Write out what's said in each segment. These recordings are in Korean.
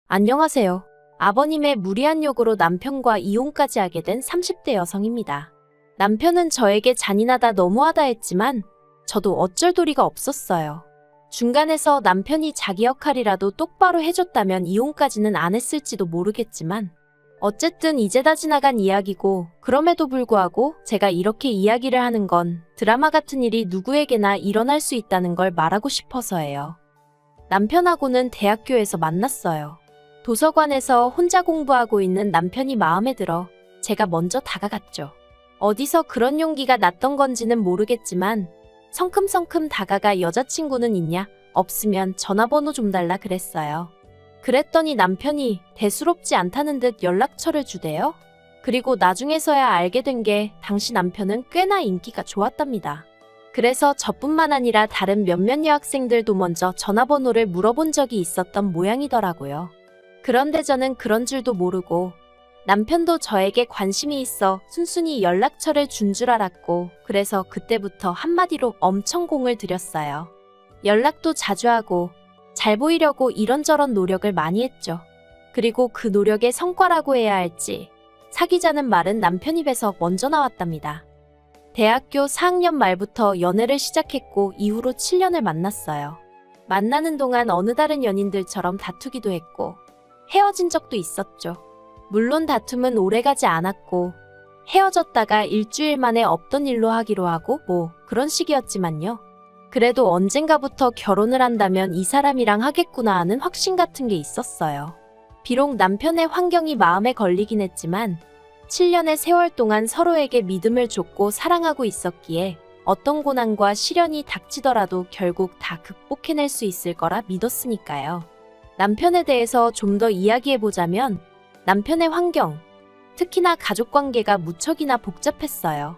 안녕하세요. 아버님의 무리한 요구로 남편과 이혼까지 하게 된 30대 여성입니다. 남편은 저에게 잔인하다 너무하다 했지만 저도 어쩔 도리가 없었어요. 중간에서 남편이 자기 역할이라도 똑바로 해줬다면 이혼까지는 안 했을지도 모르겠지만 어쨌든 이제 다 지나간 이야기고, 그럼에도 불구하고 제가 이렇게 이야기를 하는 건 드라마 같은 일이 누구에게나 일어날 수 있다는 걸 말하고 싶어서예요. 남편하고는 대학교에서 만났어요. 도서관에서 혼자 공부하고 있는 남편이 마음에 들어 제가 먼저 다가갔죠. 어디서 그런 용기가 났던 건지는 모르겠지만 성큼성큼 다가가 여자친구는 있냐? 없으면 전화번호 좀 달라 그랬어요. 그랬더니 남편이 대수롭지 않다는 듯 연락처를 주대요. 그리고 나중에서야 알게 된 게 당시 남편은 꽤나 인기가 좋았답니다. 그래서 저뿐만 아니라 다른 몇몇 여학생들도 먼저 전화번호를 물어본 적이 있었던 모양이더라고요. 그런데 저는 그런 줄도 모르고 남편도 저에게 관심이 있어 순순히 연락처를 준 줄 알았고, 그래서 그때부터 한마디로 엄청 공을 들였어요. 연락도 자주 하고 잘 보이려고 이런저런 노력을 많이 했죠. 그리고 그 노력의 성과라고 해야 할지 사귀자는 말은 남편 입에서 먼저 나왔답니다. 대학교 4학년 말부터 연애를 시작했고 이후로 7년을 만났어요. 만나는 동안 어느 다른 연인들처럼 다투기도 했고 헤어진 적도 있었죠. 물론 다툼은 오래가지 않았고 헤어졌다가 일주일 만에 없던 일로 하기로 하고 뭐 그런 식이었지만요. 그래도 언젠가부터 결혼을 한다면 이 사람이랑 하겠구나 하는 확신 같은 게 있었어요. 비록 남편의 환경이 마음에 걸리긴 했지만 7년의 세월 동안 서로에게 믿음을 줬고 사랑하고 있었기에 어떤 고난과 시련이 닥치더라도 결국 다 극복해낼 수 있을 거라 믿었으니까요. 남편에 대해서 좀 더 이야기해보자면 남편의 환경, 특히나 가족관계가 무척이나 복잡했어요.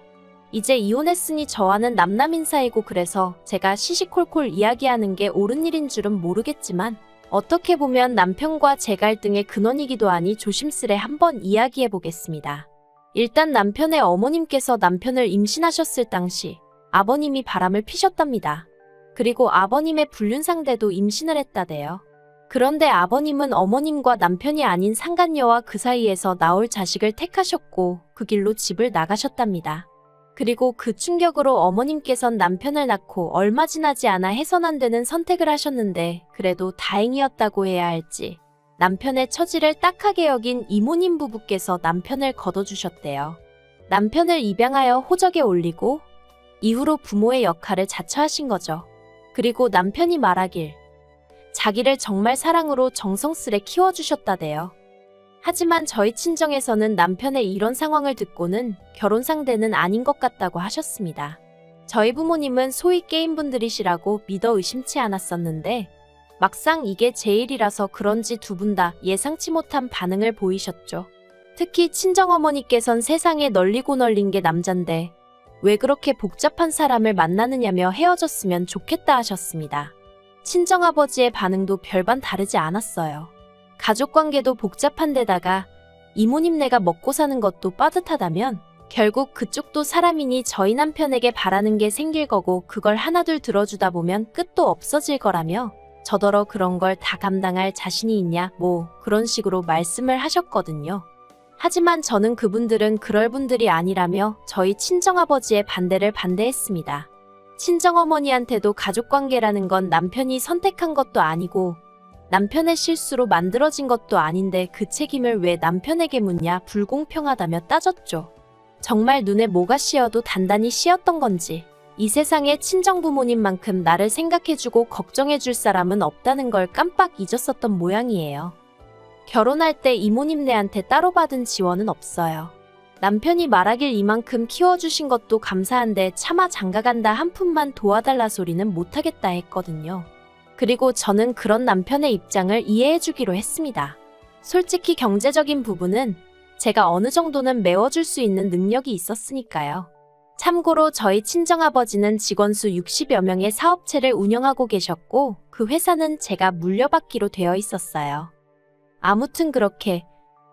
이제 이혼했으니 저와는 남남인 사이고, 그래서 제가 시시콜콜 이야기하는 게 옳은 일인 줄은 모르겠지만 어떻게 보면 남편과 제 갈등의 근원이기도 하니 조심스레 한번 이야기해보겠습니다. 일단 남편의 어머님께서 남편을 임신하셨을 당시 아버님이 바람을 피셨답니다. 그리고 아버님의 불륜 상대도 임신을 했다대요. 그런데 아버님은 어머님과 남편이 아닌 상간녀와 그 사이에서 나올 자식을 택하셨고 그 길로 집을 나가셨답니다. 그리고 그 충격으로 어머님께선 남편을 낳고 얼마 지나지 않아 해선 안 되는 선택을 하셨는데, 그래도 다행이었다고 해야 할지 남편의 처지를 딱하게 여긴 이모님 부부께서 남편을 거둬주셨대요. 남편을 입양하여 호적에 올리고 이후로 부모의 역할을 자처하신 거죠. 그리고 남편이 말하길 자기를 정말 사랑으로 정성스레 키워주셨다대요. 하지만 저희 친정에서는 남편의 이런 상황을 듣고는 결혼 상대는 아닌 것 같다고 하셨습니다. 저희 부모님은 소위 게임분들이시라고 믿어 의심치 않았었는데 막상 이게 제 일이라서 그런지 두 분 다 예상치 못한 반응을 보이셨죠. 특히 친정어머니께선 세상에 널리고 널린 게 남잔데 왜 그렇게 복잡한 사람을 만나느냐며 헤어졌으면 좋겠다 하셨습니다. 친정아버지의 반응도 별반 다르지 않았어요. 가족관계도 복잡한 데다가 이모님네가 먹고 사는 것도 빠듯하다면 결국 그쪽도 사람이니 저희 남편에게 바라는 게 생길 거고, 그걸 하나둘 들어주다 보면 끝도 없어질 거라며 저더러 그런 걸 다 감당할 자신이 있냐 뭐 그런 식으로 말씀을 하셨거든요. 하지만 저는 그분들은 그럴 분들이 아니라며 저희 친정아버지의 반대를 반대했습니다. 친정어머니한테도 가족관계라는 건 남편이 선택한 것도 아니고 남편의 실수로 만들어진 것도 아닌데 그 책임을 왜 남편에게 묻냐, 불공평하다며 따졌죠. 정말 눈에 뭐가 씌어도 단단히 씌었던 건지 이 세상에 친정부모님만큼 나를 생각해주고 걱정해줄 사람은 없다는 걸 깜빡 잊었었던 모양이에요. 결혼할 때 이모님네한테 따로 받은 지원은 없어요. 남편이 말하길 이만큼 키워주신 것도 감사한데 차마 장가간다 한 푼만 도와달라 소리는 못하겠다 했거든요. 그리고 저는 그런 남편의 입장을 이해해주기로 했습니다. 솔직히 경제적인 부분은 제가 어느 정도는 메워줄 수 있는 능력이 있었으니까요. 참고로 저희 친정아버지는 직원 수 60여 명의 사업체를 운영하고 계셨고 그 회사는 제가 물려받기로 되어 있었어요. 아무튼 그렇게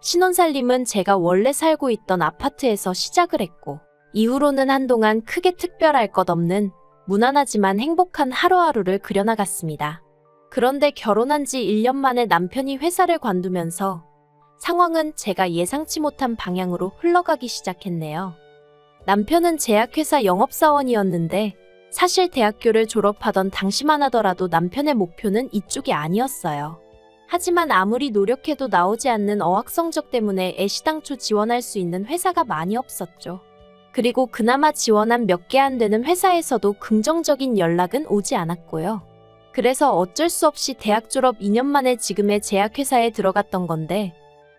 신혼살림은 제가 원래 살고 있던 아파트에서 시작을 했고 이후로는 한동안 크게 특별할 것 없는 무난하지만 행복한 하루하루를 그려나갔습니다. 그런데 결혼한 지 1년 만에 남편이 회사를 관두면서 상황은 제가 예상치 못한 방향으로 흘러가기 시작했네요. 남편은 제약회사 영업사원이었는데 사실 대학교를 졸업하던 당시만 하더라도 남편의 목표는 이쪽이 아니었어요. 하지만 아무리 노력해도 나오지 않는 어학 성적 때문에 애시당초 지원할 수 있는 회사가 많이 없었죠. 그리고 그나마 지원한 몇 개 안 되는 회사에서도 긍정적인 연락은 오지 않았고요. 그래서 어쩔 수 없이 대학 졸업 2년 만에 지금의 제약회사에 들어갔던 건데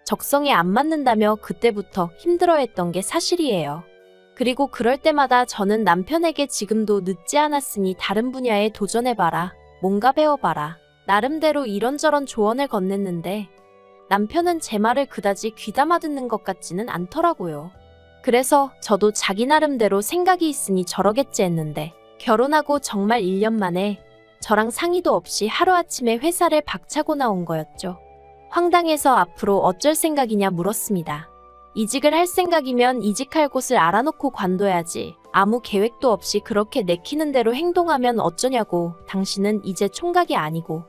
적성에 안 맞는다며 그때부터 힘들어했던 게 사실이에요. 그리고 그럴 때마다 저는 남편에게 지금도 늦지 않았으니 다른 분야에 도전해봐라, 뭔가 배워봐라, 나름대로 이런저런 조언을 건넸는데 남편은 제 말을 그다지 귀담아 듣는 것 같지는 않더라고요. 그래서 저도 자기 나름대로 생각이 있으니 저러겠지 했는데 결혼하고 정말 1년 만에 저랑 상의도 없이 하루아침에 회사를 박차고 나온 거였죠. 황당해서 앞으로 어쩔 생각이냐 물었습니다. 이직을 할 생각이면 이직할 곳을 알아놓고 관둬야지. 아무 계획도 없이 그렇게 내키는 대로 행동하면 어쩌냐고. 당신은 이제 총각이 아니고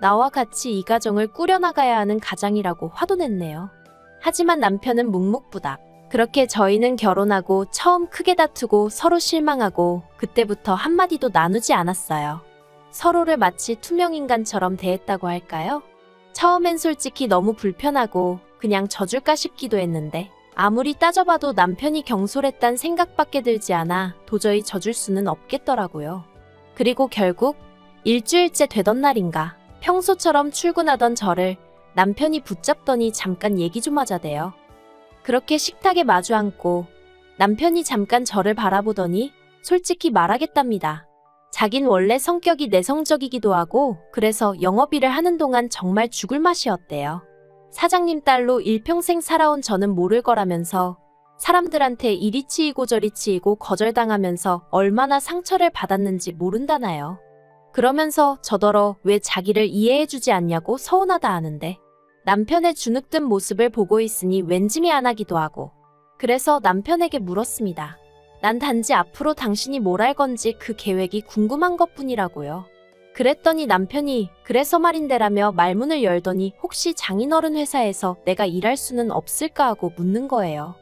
나와 같이 이 가정을 꾸려나가야 하는 가장이라고 화도 냈네요. 하지만 남편은 묵묵부답. 그렇게 저희는 결혼하고 처음 크게 다투고 서로 실망하고 그때부터 한마디도 나누지 않았어요. 서로를 마치 투명인간처럼 대했다고 할까요? 처음엔 솔직히 너무 불편하고 그냥 져줄까 싶기도 했는데 아무리 따져봐도 남편이 경솔했단 생각밖에 들지 않아 도저히 져줄 수는 없겠더라고요. 그리고 결국 일주일째 되던 날인가 평소처럼 출근하던 저를 남편이 붙잡더니 잠깐 얘기 좀 하자대요. 그렇게 식탁에 마주 앉고 남편이 잠깐 저를 바라보더니 솔직히 말하겠답니다. 자긴 원래 성격이 내성적이기도 하고 그래서 영업일을 하는 동안 정말 죽을 맛이었대요. 사장님 딸로 일평생 살아온 저는 모를 거라면서 사람들한테 이리 치이고 저리 치이고 거절당하면서 얼마나 상처를 받았는지 모른다나요. 그러면서 저더러 왜 자기를 이해해주지 않냐고 서운하다 하는데 남편의 주눅든 모습을 보고 있으니 왠지 미안하기도 하고 그래서 남편에게 물었습니다. 난 단지 앞으로 당신이 뭘 할 건지 그 계획이 궁금한 것뿐이라고요. 그랬더니 남편이 그래서 말인데라며 말문을 열더니 혹시 장인어른 회사에서 내가 일할 수는 없을까 하고 묻는 거예요.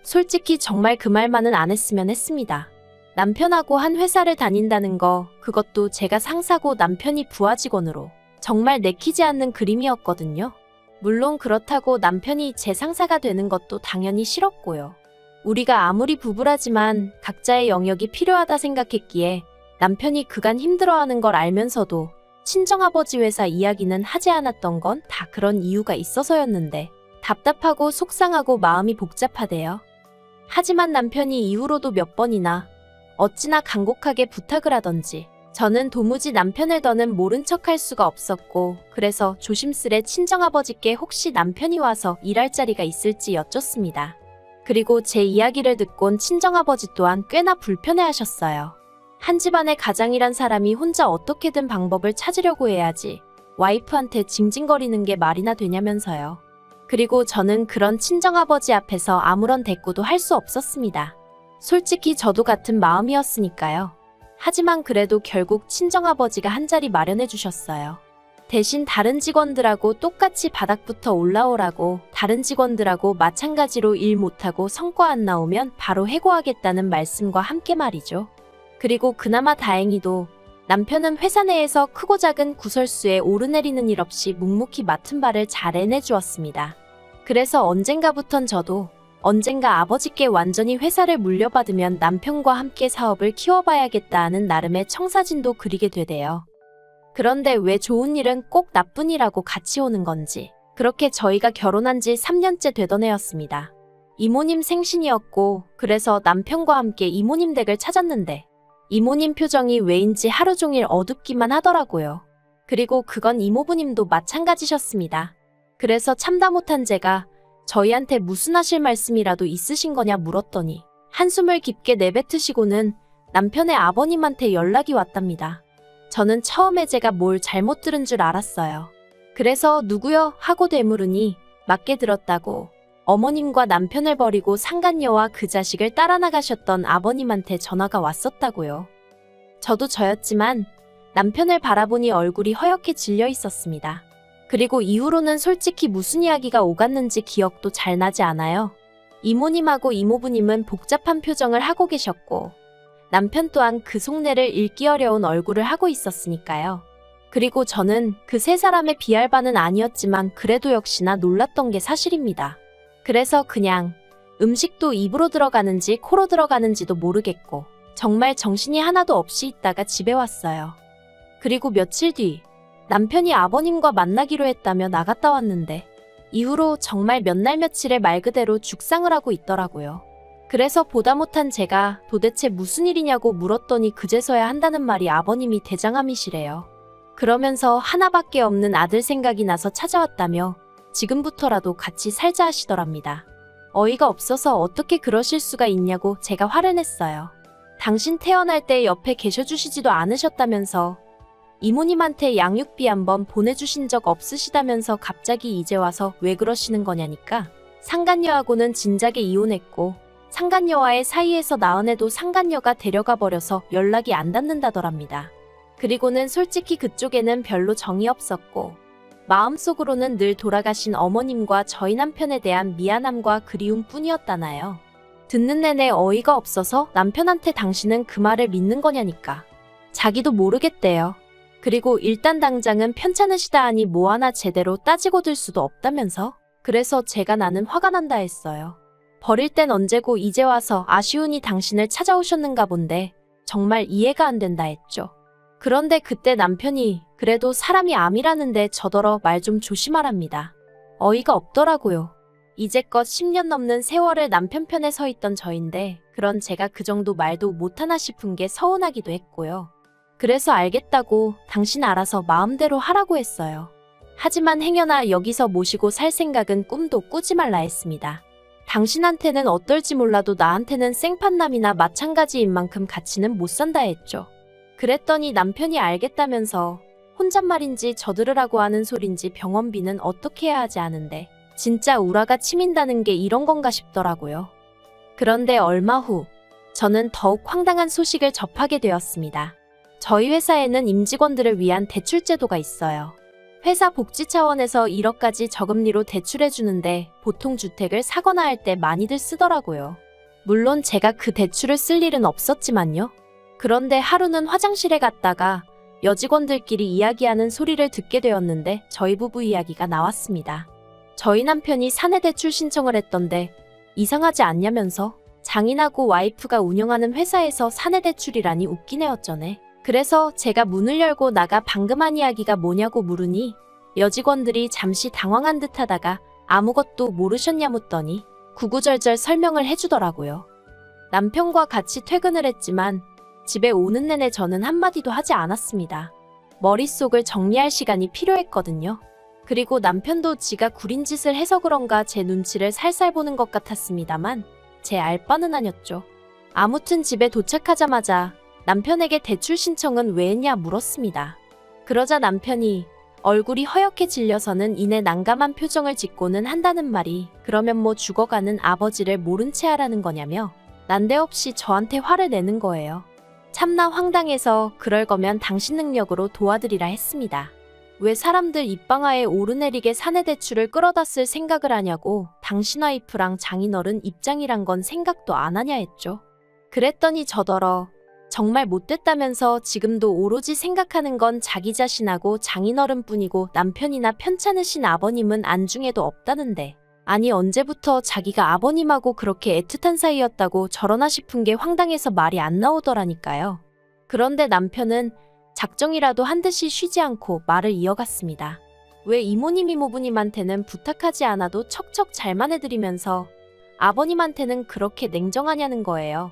솔직히 정말 그 말만은 안 했으면 했습니다. 남편하고 한 회사를 다닌다는 거 그것도 제가 상사고 남편이 부하 직원으로 정말 내키지 않는 그림이었거든요. 물론 그렇다고 남편이 제 상사가 되는 것도 당연히 싫었고요. 우리가 아무리 부부라지만 각자의 영역이 필요하다 생각했기에 남편이 그간 힘들어하는 걸 알면서도 친정아버지 회사 이야기는 하지 않았던 건 다 그런 이유가 있어서였는데 답답하고 속상하고 마음이 복잡하대요. 하지만 남편이 이후로도 몇 번이나 어찌나 간곡하게 부탁을 하던지 저는 도무지 남편을 더는 모른 척할 수가 없었고 그래서 조심스레 친정아버지께 혹시 남편이 와서 일할 자리가 있을지 여쭙습니다. 그리고 제 이야기를 듣곤 친정아버지 또한 꽤나 불편해하셨어요. 한 집안의 가장이란 사람이 혼자 어떻게든 방법을 찾으려고 해야지 와이프한테 징징거리는 게 말이나 되냐면서요. 그리고 저는 그런 친정아버지 앞에서 아무런 대꾸도 할 수 없었습니다. 솔직히 저도 같은 마음이었으니까요. 하지만 그래도 결국 친정아버지가 한 자리 마련해 주셨어요. 대신 다른 직원들하고 똑같이 바닥부터 올라오라고 다른 직원들하고 마찬가지로 일 못하고 성과 안 나오면 바로 해고하겠다는 말씀과 함께 말이죠. 그리고 그나마 다행히도 남편은 회사 내에서 크고 작은 구설수에 오르내리는 일 없이 묵묵히 맡은 바를 잘 해내주었습니다. 그래서 언젠가부턴 저도 언젠가 아버지께 완전히 회사를 물려받으면 남편과 함께 사업을 키워봐야겠다 하는 나름의 청사진도 그리게 되대요. 그런데 왜 좋은 일은 꼭 나쁜 일하고 같이 오는 건지 그렇게 저희가 결혼한 지 3년째 되던 해였습니다. 이모님 생신이었고 그래서 남편과 함께 이모님 댁을 찾았는데 이모님 표정이 왜인지 하루 종일 어둡기만 하더라고요. 그리고 그건 이모부님도 마찬가지셨습니다. 그래서 참다 못한 제가 저희한테 무슨 하실 말씀이라도 있으신 거냐 물었더니 한숨을 깊게 내뱉으시고는 남편의 아버님한테 연락이 왔답니다. 저는 처음에 제가 뭘 잘못 들은 줄 알았어요. 그래서 누구요? 하고 되물으니 맞게 들었다고 어머님과 남편을 버리고 상간녀와 그 자식을 따라 나가셨던 아버님한테 전화가 왔었다고요. 저도 저였지만 남편을 바라보니 얼굴이 허옇게 질려 있었습니다. 그리고 이후로는 솔직히 무슨 이야기가 오갔는지 기억도 잘 나지 않아요. 이모님하고 이모부님은 복잡한 표정을 하고 계셨고 남편 또한 그 속내를 읽기 어려운 얼굴을 하고 있었으니까요. 그리고 저는 그 세 사람의 비할 바는 아니었지만 그래도 역시나 놀랐던 게 사실입니다. 그래서 그냥 음식도 입으로 들어가는지 코로 들어가는지도 모르겠고 정말 정신이 하나도 없이 있다가 집에 왔어요. 그리고 며칠 뒤 남편이 아버님과 만나기로 했다며 나갔다 왔는데 이후로 정말 몇 날 며칠을 말 그대로 죽상을 하고 있더라고요. 그래서 보다 못한 제가 도대체 무슨 일이냐고 물었더니 그제서야 한다는 말이 아버님이 대장암이시래요. 그러면서 하나밖에 없는 아들 생각이 나서 찾아왔다며 지금부터라도 같이 살자 하시더랍니다. 어이가 없어서 어떻게 그러실 수가 있냐고 제가 화를 냈어요. 당신 태어날 때 옆에 계셔주시지도 않으셨다면서 이모님한테 양육비 한번 보내주신 적 없으시다면서 갑자기 이제 와서 왜 그러시는 거냐니까 상간녀하고는 진작에 이혼했고 상간녀와의 사이에서 낳은 애도 상간녀가 데려가 버려서 연락이 안 닿는다더랍니다. 그리고는 솔직히 그쪽에는 별로 정이 없었고 마음속으로는 늘 돌아가신 어머님과 저희 남편에 대한 미안함과 그리움 뿐이었다나요. 듣는 내내 어이가 없어서 남편한테 당신은 그 말을 믿는 거냐니까. 자기도 모르겠대요. 그리고 일단 당장은 편찮으시다 하니 뭐 하나 제대로 따지고 들 수도 없다면서? 그래서 제가 나는 화가 난다 했어요. 버릴 땐 언제고 이제 와서 아쉬우니 당신을 찾아오셨는가 본데 정말 이해가 안 된다 했죠. 그런데 그때 남편이 그래도 사람이 암이라는데 저더러 말 좀 조심하랍니다. 어이가 없더라고요. 이제껏 10년 넘는 세월을 남편 편에 서 있던 저인데 그런 제가 그 정도 말도 못하나 싶은 게 서운하기도 했고요. 그래서 알겠다고 당신 알아서 마음대로 하라고 했어요. 하지만 행여나 여기서 모시고 살 생각은 꿈도 꾸지 말라 했습니다. 당신한테는 어떨지 몰라도 나한테는 생판남이나 마찬가지인 만큼 가치는 못 산다 했죠. 그랬더니 남편이 알겠다면서 혼잣말인지 저들으라고 하는 소린지 병원비는 어떻게 해야 하지 않은데 진짜 우라가 치민다는 게 이런 건가 싶더라고요. 그런데 얼마 후 저는 더욱 황당한 소식을 접하게 되었습니다. 저희 회사에는 임직원들을 위한 대출 제도가 있어요. 회사 복지 차원에서 1억까지 저금리로 대출해주는데 보통 주택을 사거나 할 때 많이들 쓰더라고요. 물론 제가 그 대출을 쓸 일은 없었지만요. 그런데 하루는 화장실에 갔다가 여직원들끼리 이야기하는 소리를 듣게 되었는데 저희 부부 이야기가 나왔습니다. 저희 남편이 사내 대출 신청을 했던데 이상하지 않냐면서 장인하고 와이프가 운영하는 회사에서 사내 대출이라니 웃기네 어쩌네. 그래서 제가 문을 열고 나가 방금 한 이야기가 뭐냐고 물으니 여직원들이 잠시 당황한 듯 하다가 아무것도 모르셨냐 묻더니 구구절절 설명을 해주더라고요. 남편과 같이 퇴근을 했지만 집에 오는 내내 저는 한마디도 하지 않았습니다. 머릿속을 정리할 시간이 필요했거든요. 그리고 남편도 지가 구린 짓을 해서 그런가 제 눈치를 살살 보는 것 같았습니다만 제 알바는 아니었죠. 아무튼 집에 도착하자마자 남편에게 대출 신청은 왜 했냐 물었습니다. 그러자 남편이 얼굴이 허옇게 질려서는 이내 난감한 표정을 짓고는 한다는 말이 그러면 뭐 죽어가는 아버지를 모른 채 하라는 거냐며 난데없이 저한테 화를 내는 거예요. 참나 황당해서 그럴 거면 당신 능력으로 도와드리라 했습니다. 왜 사람들 입방아에 오르내리게 사내 대출을 끌어다 쓸 생각을 하냐고 당신 와이프랑 장인어른 입장이란 건 생각도 안 하냐 했죠. 그랬더니 저더러 정말 못됐다면서 지금도 오로지 생각하는 건 자기 자신하고 장인어른뿐이고 남편이나 편찮으신 아버님은 안중에도 없다는데 아니 언제부터 자기가 아버님하고 그렇게 애틋한 사이였다고 저러나 싶은 게 황당해서 말이 안 나오더라니까요. 그런데 남편은 작정이라도 한 듯이 쉬지 않고 말을 이어갔습니다. 왜 이모님 이모부님한테는 부탁하지 않아도 척척 잘만 해드리면서 아버님한테는 그렇게 냉정하냐는 거예요.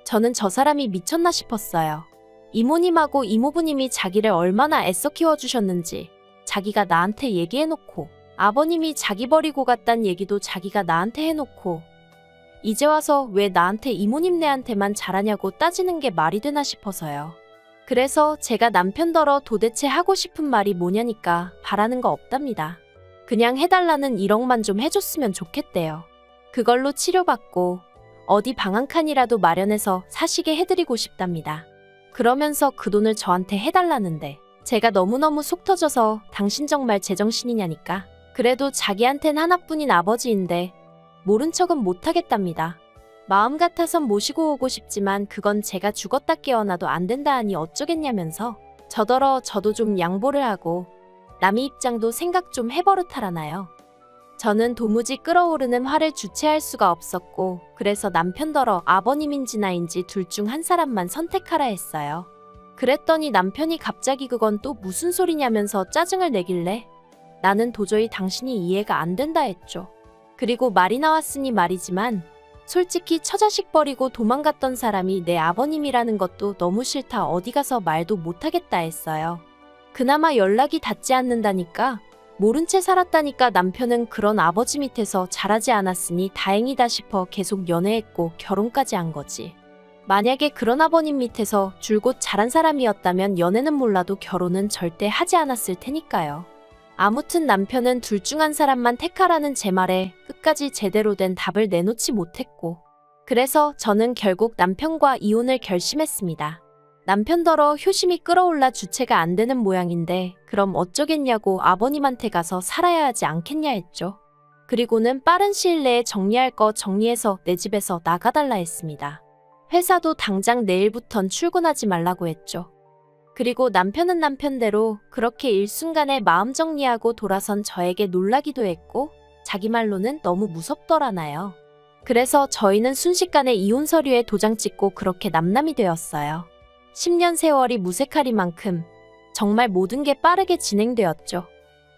저는 저 사람이 미쳤나 싶었어요. 이모님하고 이모부님이 자기를 얼마나 애써 키워주셨는지 자기가 나한테 얘기해놓고 아버님이 자기 버리고 갔단 얘기도 자기가 나한테 해놓고 이제 와서 왜 나한테 이모님네한테만 잘하냐고 따지는 게 말이 되나 싶어서요. 그래서 제가 남편더러 도대체 하고 싶은 말이 뭐냐니까 바라는 거 없답니다. 그냥 해달라는 1억만 좀 해줬으면 좋겠대요. 그걸로 치료받고 어디 방 한 칸이라도 마련해서 사시게 해드리고 싶답니다. 그러면서 그 돈을 저한테 해달라는데 제가 너무너무 속 터져서 당신 정말 제정신이냐니까. 그래도 자기한텐 하나뿐인 아버지인데 모른 척은 못하겠답니다. 마음 같아선 모시고 오고 싶지만 그건 제가 죽었다 깨어나도 안 된다 하니 어쩌겠냐면서 저더러 저도 좀 양보를 하고 남의 입장도 생각 좀 해버릇하라나요. 저는 도무지 끓어오르는 화를 주체할 수가 없었고 그래서 남편더러 아버님인지 나인지 둘 중 한 사람만 선택하라 했어요. 그랬더니 남편이 갑자기 그건 또 무슨 소리냐면서 짜증을 내길래 나는 도저히 당신이 이해가 안 된다 했죠. 그리고 말이 나왔으니 말이지만 솔직히 처자식 버리고 도망갔던 사람이 내 아버님이라는 것도 너무 싫다 어디 가서 말도 못하겠다 했어요. 그나마 연락이 닿지 않는다니까 모른 채 살았다니까 남편은 그런 아버지 밑에서 자라지 않았으니 다행이다 싶어 계속 연애했고 결혼까지 한 거지. 만약에 그런 아버님 밑에서 줄곧 자란 사람이었다면 연애는 몰라도 결혼은 절대 하지 않았을 테니까요. 아무튼 남편은 둘 중 한 사람만 택하라는 제 말에 끝까지 제대로 된 답을 내놓지 못했고 그래서 저는 결국 남편과 이혼을 결심했습니다. 남편더러 효심이 끌어올라 주체가 안 되는 모양인데 그럼 어쩌겠냐고 아버님한테 가서 살아야 하지 않겠냐 했죠. 그리고는 빠른 시일 내에 정리할 거 정리해서 내 집에서 나가달라 했습니다. 회사도 당장 내일부턴 출근하지 말라고 했죠. 그리고 남편은 남편대로 그렇게 일순간에 마음 정리하고 돌아선 저에게 놀라기도 했고 자기 말로는 너무 무섭더라나요. 그래서 저희는 순식간에 이혼 서류에 도장 찍고 그렇게 남남이 되었어요. 10년 세월이 무색하리만큼 정말 모든 게 빠르게 진행되었죠.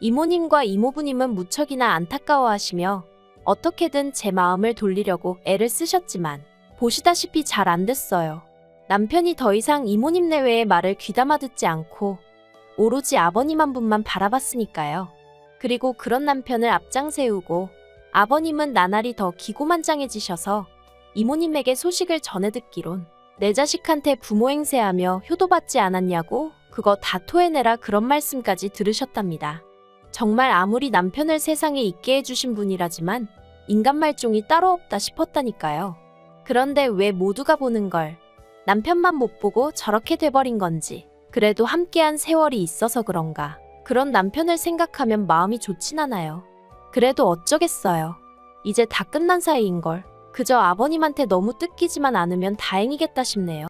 이모님과 이모부님은 무척이나 안타까워하시며 어떻게든 제 마음을 돌리려고 애를 쓰셨지만 보시다시피 잘 안 됐어요. 남편이 더 이상 이모님 내외의 말을 귀담아 듣지 않고 오로지 아버님 한 분만 바라봤으니까요. 그리고 그런 남편을 앞장 세우고 아버님은 나날이 더 기고만장해지셔서 이모님에게 소식을 전해 듣기론 내 자식한테 부모 행세하며 효도받지 않았냐고 그거 다 토해내라 그런 말씀까지 들으셨답니다. 정말 아무리 남편을 세상에 있게 해주신 분이라지만 인간 말종이 따로 없다 싶었다니까요. 그런데 왜 모두가 보는 걸 남편만 못 보고 저렇게 돼버린 건지 그래도 함께한 세월이 있어서 그런가 그런 남편을 생각하면 마음이 좋진 않아요. 그래도 어쩌겠어요. 이제 다 끝난 사이인걸. 그저 아버님한테 너무 뜯기지만 않으면 다행이겠다 싶네요.